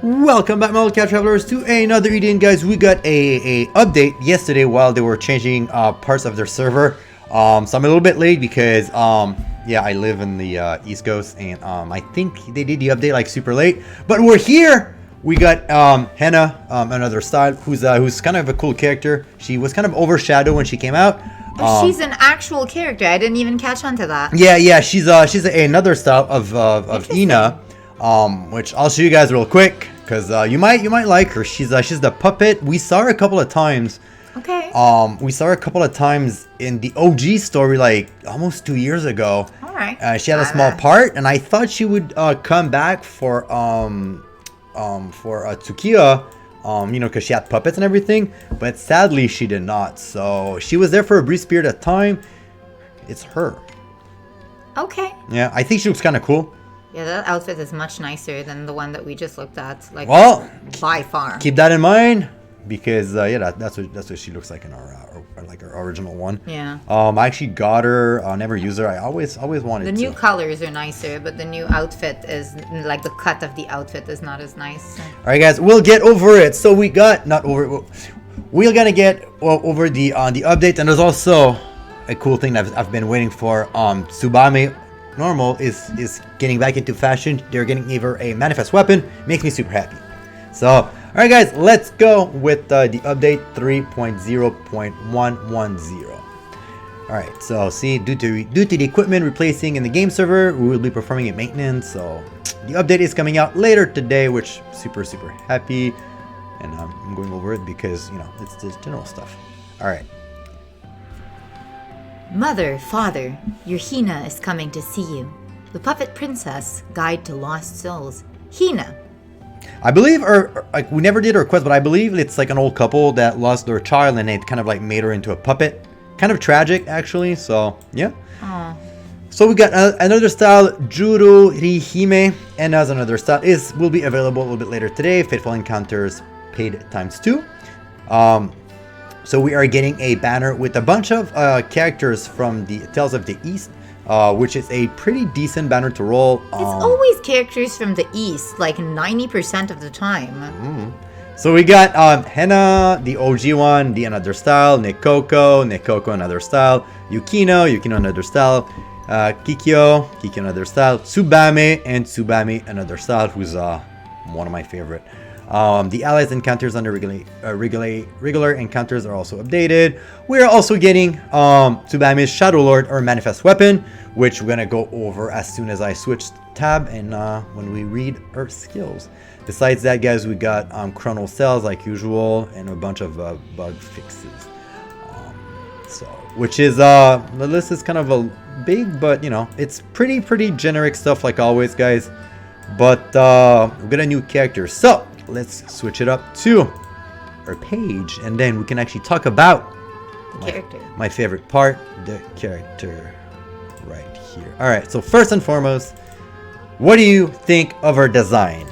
Welcome back, my cat travelers, to another EDN, guys. We got a update yesterday while they were changing parts of their server. So I'm a little bit late because yeah, I live in the East Coast, and I think they did the update like super late. But we're here. We got Heena, another style, who's kind of a cool character. She was kind of overshadowed when she came out. But she's an actual character. I didn't even catch on to that. Yeah, she's another style of Heena. Which I'll show you guys real quick because you might like her. She's the puppet. We saw her a couple of times. Okay. We saw her a couple of times in the OG story like almost 2 years ago. All right. She had a small part, and I thought she would come back for Tsukiya, you know, because she had puppets and everything. But sadly, she did not. So she was there for a brief period of time. It's her. Okay. Yeah, I think she looks kind of cool. Yeah, that outfit is much nicer than the one that we just looked at. Like, well, by far. Keep that in mind, because yeah, that's what she looks like in our like our original one. Yeah. I actually got her. I never used her. I always wanted the to. new colors are nicer, but the new outfit is like the cut of the outfit is not as nice. All right, guys, we'll get over it. So we got we're gonna get over the update, and there's also a cool thing that I've been waiting for. Tsubame normal is getting back into fashion. They're getting either a manifest weapon. Makes me super happy. So all right, guys, let's go with the update 3.0.110. all right, so see, due to the equipment replacing in the game server, we will be performing a maintenance. So the update is coming out later today, which super happy, and I'm going over it because, you know, it's just general stuff. All right. Mother, father, your Heena is coming to see you. The Puppet Princess, Guide to Lost Souls. Heena. I believe, or like, we never did a request, but I believe it's like an old couple that lost their child and they kind of like made her into a puppet. Kind of tragic, actually. So yeah. Aww. So we got another style, Jorurihime, and as another style will be available a little bit later today. Fateful Encounters paid ×2. So we are getting a banner with a bunch of characters from the Tales of the East, which is a pretty decent banner to roll. It's always characters from the East, like 90% of the time. So we got Heena, the OG one, the another style, Nekoko, another style, Yukino, another style, Kikyo, another style, Tsubame, and Tsubame, another style, who's one of my favorite. The allies encounters under regular encounters are also updated. We're also getting Tsubame's Shadow Lord or Manifest Weapon, which we're gonna go over as soon as I switch tab and when we read her skills. Besides that, guys, we got Chrono Cells like usual and a bunch of bug fixes. Which is the list is kind of a big, but you know, it's pretty generic stuff like always, guys. But we got a new character, so let's switch it up to our page, and then we can actually talk about the character. My favorite part, the character right here. All right, so first and foremost, what do you think of her design?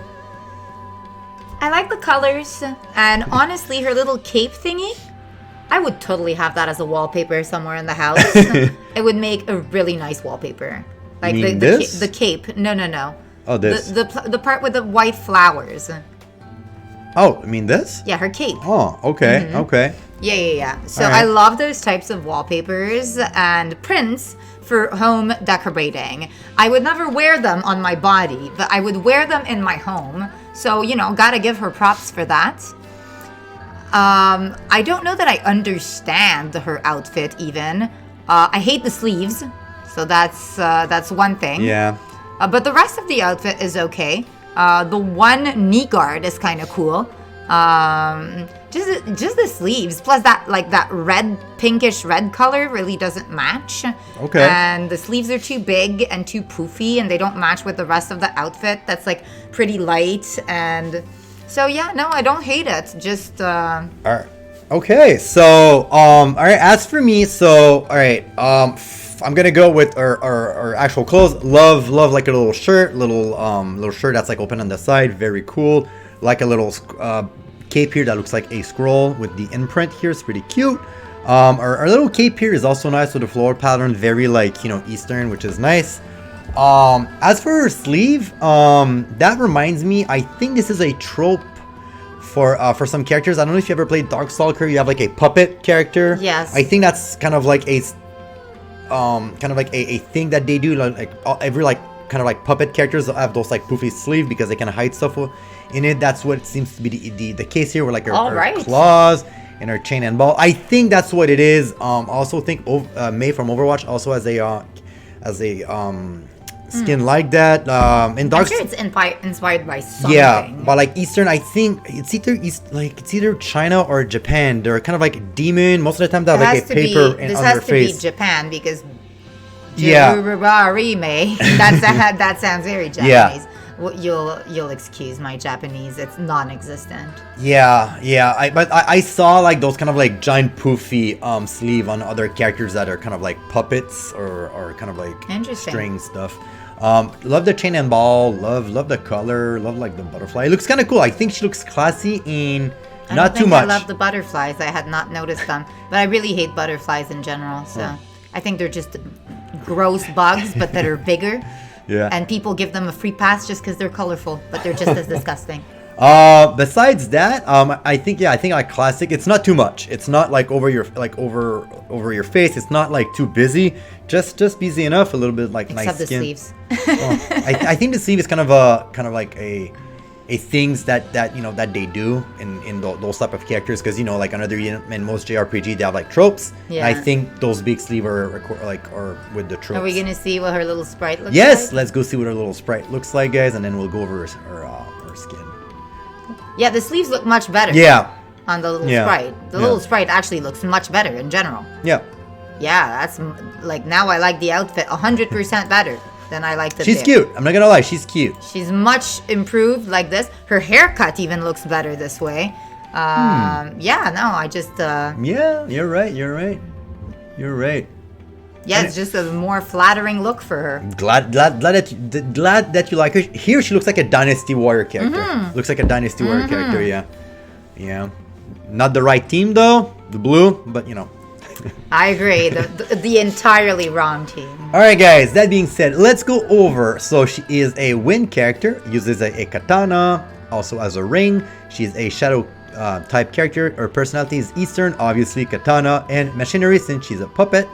I like the colors, and honestly, her little cape thingy, I would totally have that as a wallpaper somewhere in the house. It would make a really nice wallpaper. Like the cape. No. Oh, this. The part with the white flowers. Oh, I mean this? Yeah, her cape. Oh, okay, okay. Yeah. So right. I love those types of wallpapers and prints for home decorating. I would never wear them on my body, but I would wear them in my home. So, you know, gotta give her props for that. I don't know that I understand her outfit even. I hate the sleeves, so that's one thing. Yeah. But the rest of the outfit is okay. The one knee guard is kind of cool. Just the sleeves, plus that red, pinkish red color really doesn't match. Okay. And the sleeves are too big and too poofy, and they don't match with the rest of the outfit. That's like pretty light, and so yeah, no, I don't hate it. Just All right. Okay. So all right. As for me, so all right. I'm gonna go with our actual clothes. Love like a little shirt, little shirt that's like open on the side, very cool. Like a little cape here that looks like a scroll with the imprint here. It's pretty cute. Our little cape here is also nice with the floral pattern, very like, you know, Eastern, which is nice. As for her sleeve, that reminds me, I think this is a trope for some characters. I don't know if you ever played Darkstalker. You have like a puppet character. Yes. I think that's kind of like a thing that they do. Every like kind of like puppet characters have those like poofy sleeve because they can hide stuff in it. That's what seems to be the case here. Where like her claws and her chain and ball. I think that's what it is. Also think May from Overwatch also has a skin like that. In Dark, I'm sure it's inspired by something. yeah, but like Eastern, I think it's either China or Japan. They're kind of like demon. Most of the time they have like a paper on their face. This has to be Japan because yeah, Jorurihime. That sounds very Japanese. Yeah. Well, you'll excuse my Japanese. It's non-existent. Yeah. But I saw like those kind of like giant poofy sleeve on other characters that are kind of like puppets or kind of like string stuff. Love the chain and ball. Love the color. Love like the butterfly. It looks kind of cool. I think she looks classy in not too much. I love the butterflies. I had not noticed them, but I really hate butterflies in general. So I think they're just gross bugs, but that are bigger. Yeah. And people give them a free pass just because they're colorful, but they're just as disgusting. Besides that, I think like classic. It's not too much. It's not like over your face. It's not like too busy. Just busy enough. A little bit like except nice skin. The sleeves. I think the sleeve is kind of like a things that they do in those type of characters, because like another in most JRPG they have like tropes. Yeah. I think those big sleeve are with the tropes. Are we gonna see what her little sprite looks like? Yes, let's go see what her little sprite looks like, guys, and then we'll go over her skin. Yeah, the sleeves look much better. Yeah. On the little sprite. The little sprite actually looks much better in general. Yeah. Yeah, that's like, now I like the outfit 100% better than I liked it. She's cute. I'm not gonna lie, she's cute. She's much improved like this. Her haircut even looks better this way. Yeah, no, I just Yeah, you're right. Yeah, it's just a more flattering look for her. Glad that you like her. Here she looks like a Dynasty Warrior character. Looks like a Dynasty Warrior character, yeah. Not the right team though, the blue, but I agree. The entirely wrong team. Alright guys, that being said, let's go over. So she is a wind character, uses a katana, also as a ring. She's a shadow type character. Her personality is Eastern, obviously katana, and machinery since she's a puppet,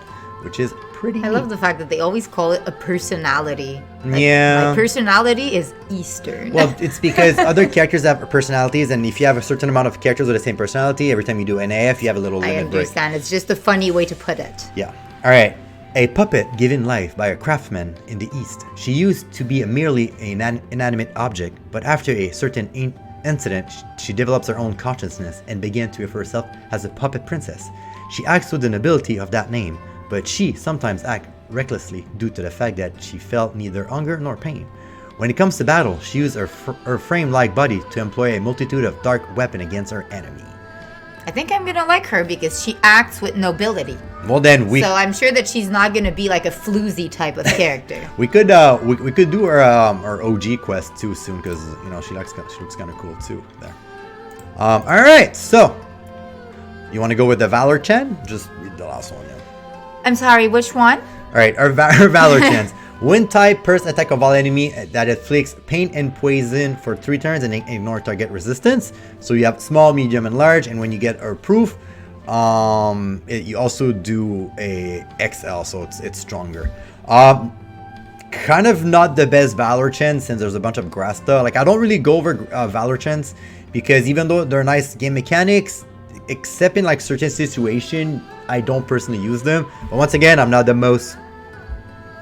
which is pretty neat. Love the fact that they always call it a personality. Yeah. My personality is Eastern. Well, it's because other characters have personalities, and if you have a certain amount of characters with the same personality, every time you do an AF, you have a little limit break. I understand. It's just a funny way to put it. Yeah. Alright. A puppet given life by a craftsman in the East. She used to be merely an inanimate object, but after a certain incident, she develops her own consciousness and began to refer herself as a puppet princess. She acts with the nobility of that name, but she sometimes acts recklessly due to the fact that she felt neither hunger nor pain. When it comes to battle, she used her frame-like body to employ a multitude of dark weapons against her enemy. I think I'm gonna like her because she acts with nobility. Well then, so I'm sure that she's not gonna be like a floozy type of character. we could do our OG quest too soon, because she looks kind of cool too there. All right, so you want to go with the Valor Chen? Just read the last one. I'm sorry, which one? All right, our Valor Chance. Wind type, first attack of all enemy that inflicts pain and poison for 3 turns and ignore target resistance. So you have small, medium, and large. And when you get a proof, you also do a XL, so it's stronger. Kind of not the best Valor Chance since there's a bunch of grass stuff. Like I don't really go over Valor Chance because even though they're nice game mechanics, except in like certain situation, I don't personally use them. But once again, I'm not the most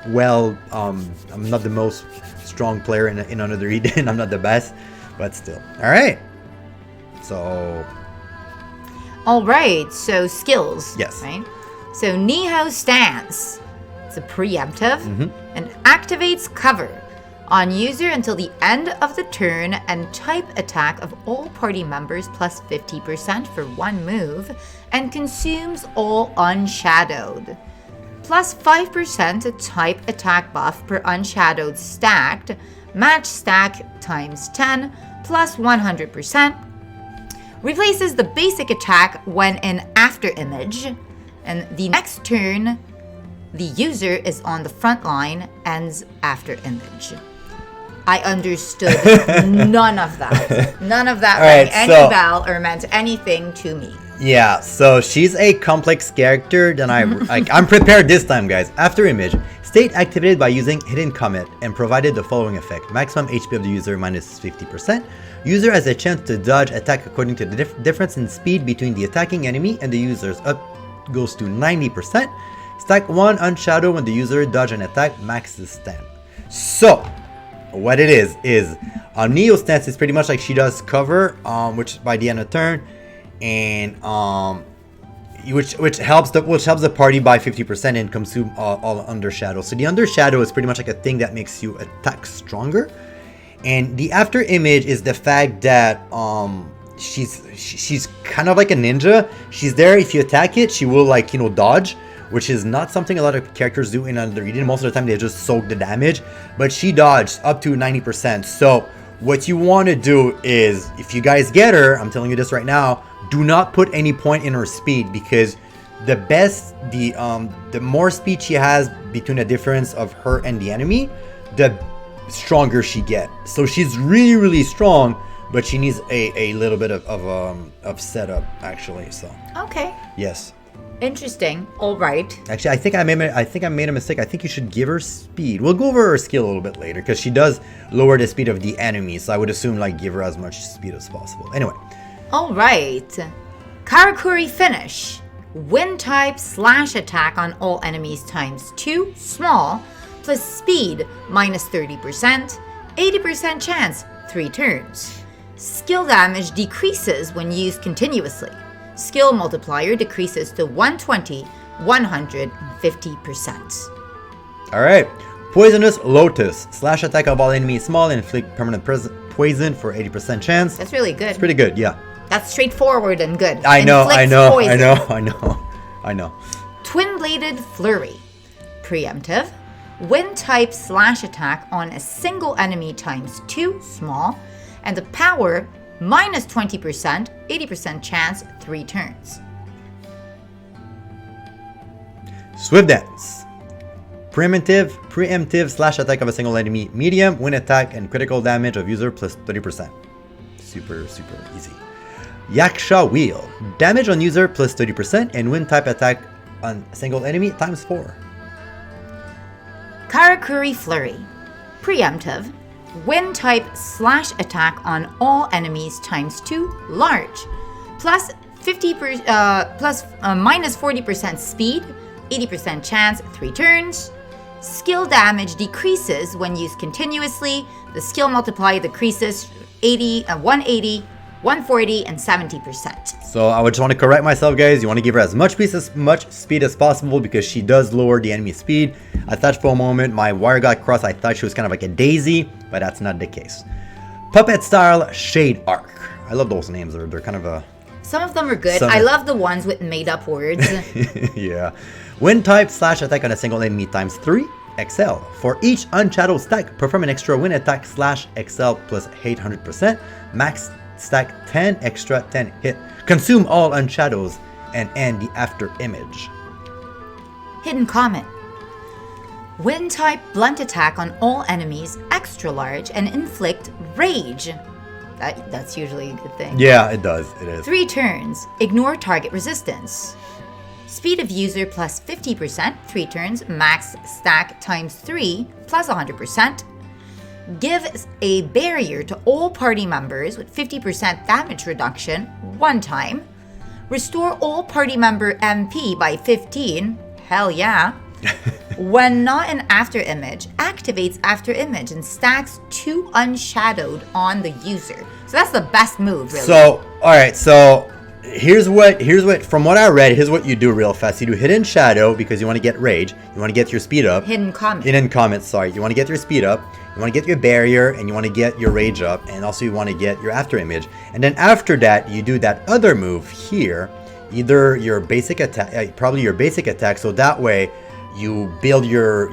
I'm not the most strong player in another Eden. I'm not the best, but still. All right. So skills. Yes. Right. So Niho Stance. It's a preemptive and activates cover on user until the end of the turn, and type attack of all party members plus 50% for 1 move, and consumes all unshadowed. Plus 5% type attack buff per unshadowed stacked, match stack times 10, plus 100%. Replaces the basic attack when in after image, and the next turn The user is on the front line, ends after image. I understood none of that. None of that rang any bell or meant anything to me. Yeah, so she's a complex character than I'm prepared this time, guys. After image, state activated by using hidden comet and provided the following effect. Maximum HP of the user minus 50%. User has a chance to dodge attack according to the difference in speed between the attacking enemy and the user's. Up goes to 90%. Stack 1 on shadow when the user dodge an attack, max is 10. So what it is on Neo's stance is pretty much like she does cover, which by the end of turn, and which helps the party by 50% and consume all under shadow. So the under shadow is pretty much like a thing that makes you attack stronger, and the after image is the fact that she's kind of like a ninja. She's there if you attack it, she will dodge, which is not something a lot of characters do in Under Eden. Most of the time they just soak the damage, but she dodged up to 90%. So what you want to do is, if you guys get her, I'm telling you this right now, do not put any point in her speed, because the more speed she has between the difference of her and the enemy, the stronger she get. So she's really, really strong, but she needs a little bit of setup actually. So okay. Yes. Interesting. All right. Actually, I think I made a mistake. I think you should give her speed. We'll go over her skill a little bit later, because she does lower the speed of the enemy. So I would assume give her as much speed as possible. Anyway. All right. Karakuri finish. Wind type / attack on all enemies times 2 small plus speed minus 30%, 80% chance 3 turns. Skill damage decreases when used continuously. Skill multiplier decreases to 120, 150%. Alright. Poisonous Lotus. / attack of all enemies small and inflict permanent poison for 80% chance. That's really good. It's pretty good, yeah. That's straightforward and good. I know. Twin-bladed flurry. Preemptive. Wind type / attack on a single enemy times 2 small, and the power minus 20%, 80% chance 3 turns. Swift Dance. Preemptive / attack of a single enemy medium, wind attack and critical damage of user plus 30%. Super easy. Yaksha Wheel. Damage on user plus 30% and wind type attack on single enemy times 4. Karakuri Flurry. Preemptive. Wind type / attack on all enemies times 2 large. Plus minus 40% speed, 80% chance 3 turns. Skill damage decreases when used continuously. The skill multiplier decreases 180, 140, and 70%. So I would just want to correct myself, guys. You want to give her as much speed as possible, because she does lower the enemy speed. I thought for a moment my wire got crossed. I thought she was kind of like a daisy, but that's not the case. Puppet style Shade Arc. I love those names. They're kind of a... Some of them are good. I love the ones with made up words. Yeah. Wind type / attack on a single enemy times 3. XL. For each unshadowed stack, perform an extra wind attack / XL plus 800%. Max stack 10 extra 10 hit. Consume all unshadows and end the after image. Hidden Comet. Wind type blunt attack on all enemies extra large and inflict rage. That's usually a good thing. Yeah, it does. It is. 3 turns. Ignore target resistance. Speed of user plus 50%, 3 turns. Max stack times 3 plus 100%. Give a barrier to all party members with 50% damage reduction 1 time. Restore all party member MP by 15. Hell yeah. When not an after image, activates after image and stacks 2 unshadowed on the user. So that's the best move, really. So, alright, so here's what from what I read, here's what you do real fast. You do hidden shadow because you want to get rage, you want to get your speed up. Hidden comet, sorry. You want to get your speed up, you want to get your barrier, and you want to get your rage up, and also you want to get your after image. And then after that, you do that other move here, either your basic attack, probably your basic attack, so that way you build your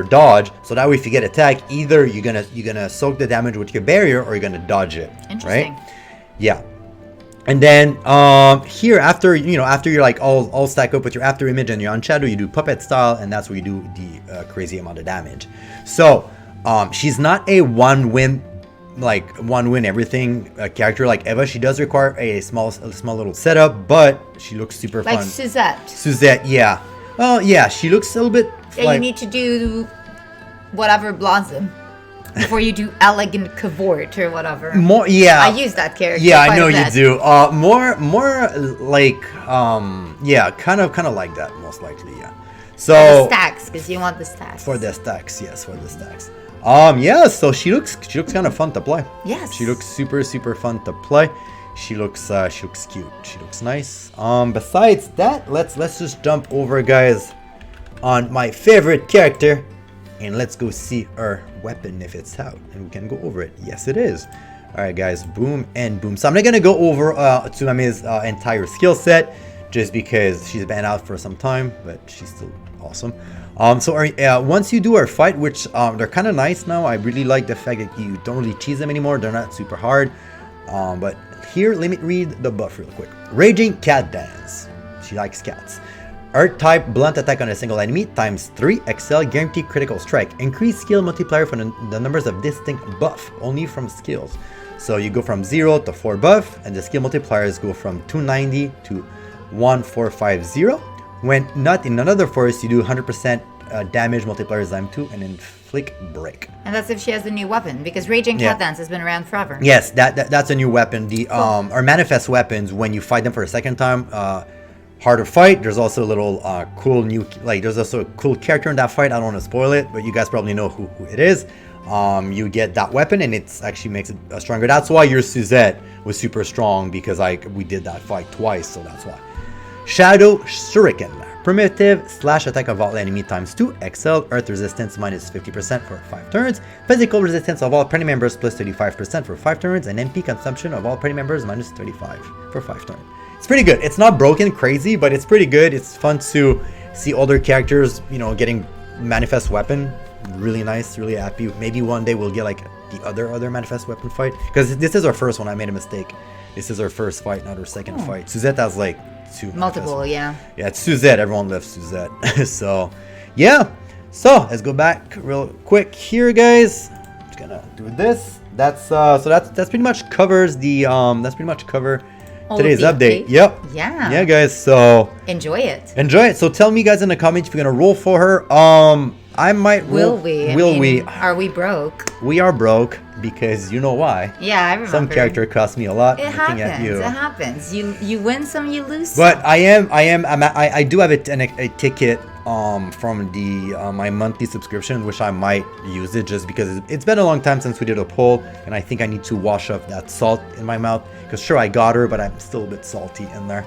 dodge, so that way if you get attacked, either you're gonna soak the damage with your barrier or you're gonna dodge it. Interesting. Right? Yeah. And then here, after after you're like all stack up with your after image and your on shadow, you do puppet style, and that's where you do the crazy amount of damage. So she's not a one win everything character like Eva. She does require a small little setup, but she looks super Like fun. Suzette. Yeah. Well, yeah, she looks a little bit. Yeah, you need to do whatever Blossom before you do Elegant Cavort or whatever. More, yeah. I use that character. Yeah, quite I know a you bit. do. More like yeah, kind of like that, most likely. Yeah. So The stacks, because you want the stacks. for the stacks, yes, for the stacks. Yeah. So she looks kind of fun to play. Yes. She looks super fun to play. She looks cute. She looks nice. Besides that, let's just jump over, guys, on my favorite character, and let's go see her weapon if it's out, and we can go over it. Yes, it is. All right, guys, boom and boom. So I'm not gonna go over Tsubame's entire skill set, just because she's been out for some time, but she's still awesome. So once you do our fight, which they're kind of nice now. I really like the fact that you don't really cheese them anymore. They're not super hard. But here, let me read the buff real quick. Raging Cat Dance. She likes cats. Earth type blunt attack on a single enemy times 3 XL guaranteed critical strike. Increase skill multiplier for the numbers of distinct buff only from skills. So you go from 0 to 4 buff, and the skill multipliers go from 290 to 1450. When not in another force, you do 100% damage multipliers times 2 and inflict break. And that's if she has a new weapon, because Raging Cat Dance has been around forever. Yes, that's a new weapon. The our manifest weapons, when you fight them for a second time, harder fight. There's also a little cool new, there's also a cool character in that fight. I don't want to spoil it, but you guys probably know who it is. You get that weapon, and it actually makes it stronger. That's why your Suzette was super strong, because we did that fight twice, so that's why. Shadow Shuriken. Primitive slash attack of all enemy times 2 XL. Earth resistance minus 50% for 5 turns. Physical resistance of all party members plus 35% for 5 turns. And MP consumption of all party members minus 35 for 5 turns. It's pretty good. It's not broken crazy, but it's pretty good. It's fun to see older characters, getting manifest weapon. Really nice, really happy. Maybe one day we'll get like the other manifest weapon fight, because this is our first one. I made a mistake. This is our first fight, not our second fight. Suzette has like 2 Multiple, yeah. Yeah, it's Suzette. Everyone loves Suzette. So yeah, so let's go back real quick here, guys. Just gonna do this. That's pretty much covers the today's update. Yep. Yeah, guys. So enjoy it. So tell me, guys, in the comments if you're gonna roll for her. I might roll. Will we? Are we broke? We are broke, because you know why. Yeah, I remember. Some character cost me a lot. It happens. You win some, you lose some. But I do have a ticket from the my monthly subscription, which I might use it, just because it's been a long time since we did a poll, and I think I need to wash off that salt in my mouth, because sure, I got her, but I'm still a bit salty in there.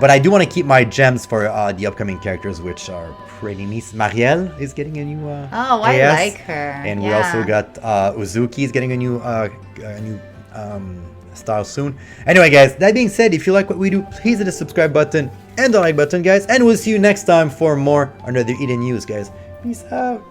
But I do want to keep my gems for the upcoming characters, which are pretty nice. Marielle is getting a new I AS, like her. and we also got Uzuki is getting a new style soon. Anyway, guys, that being said, if you like what we do, please hit the subscribe button and the like button, guys, and we'll see you next time for more another Eden News, guys. Peace out.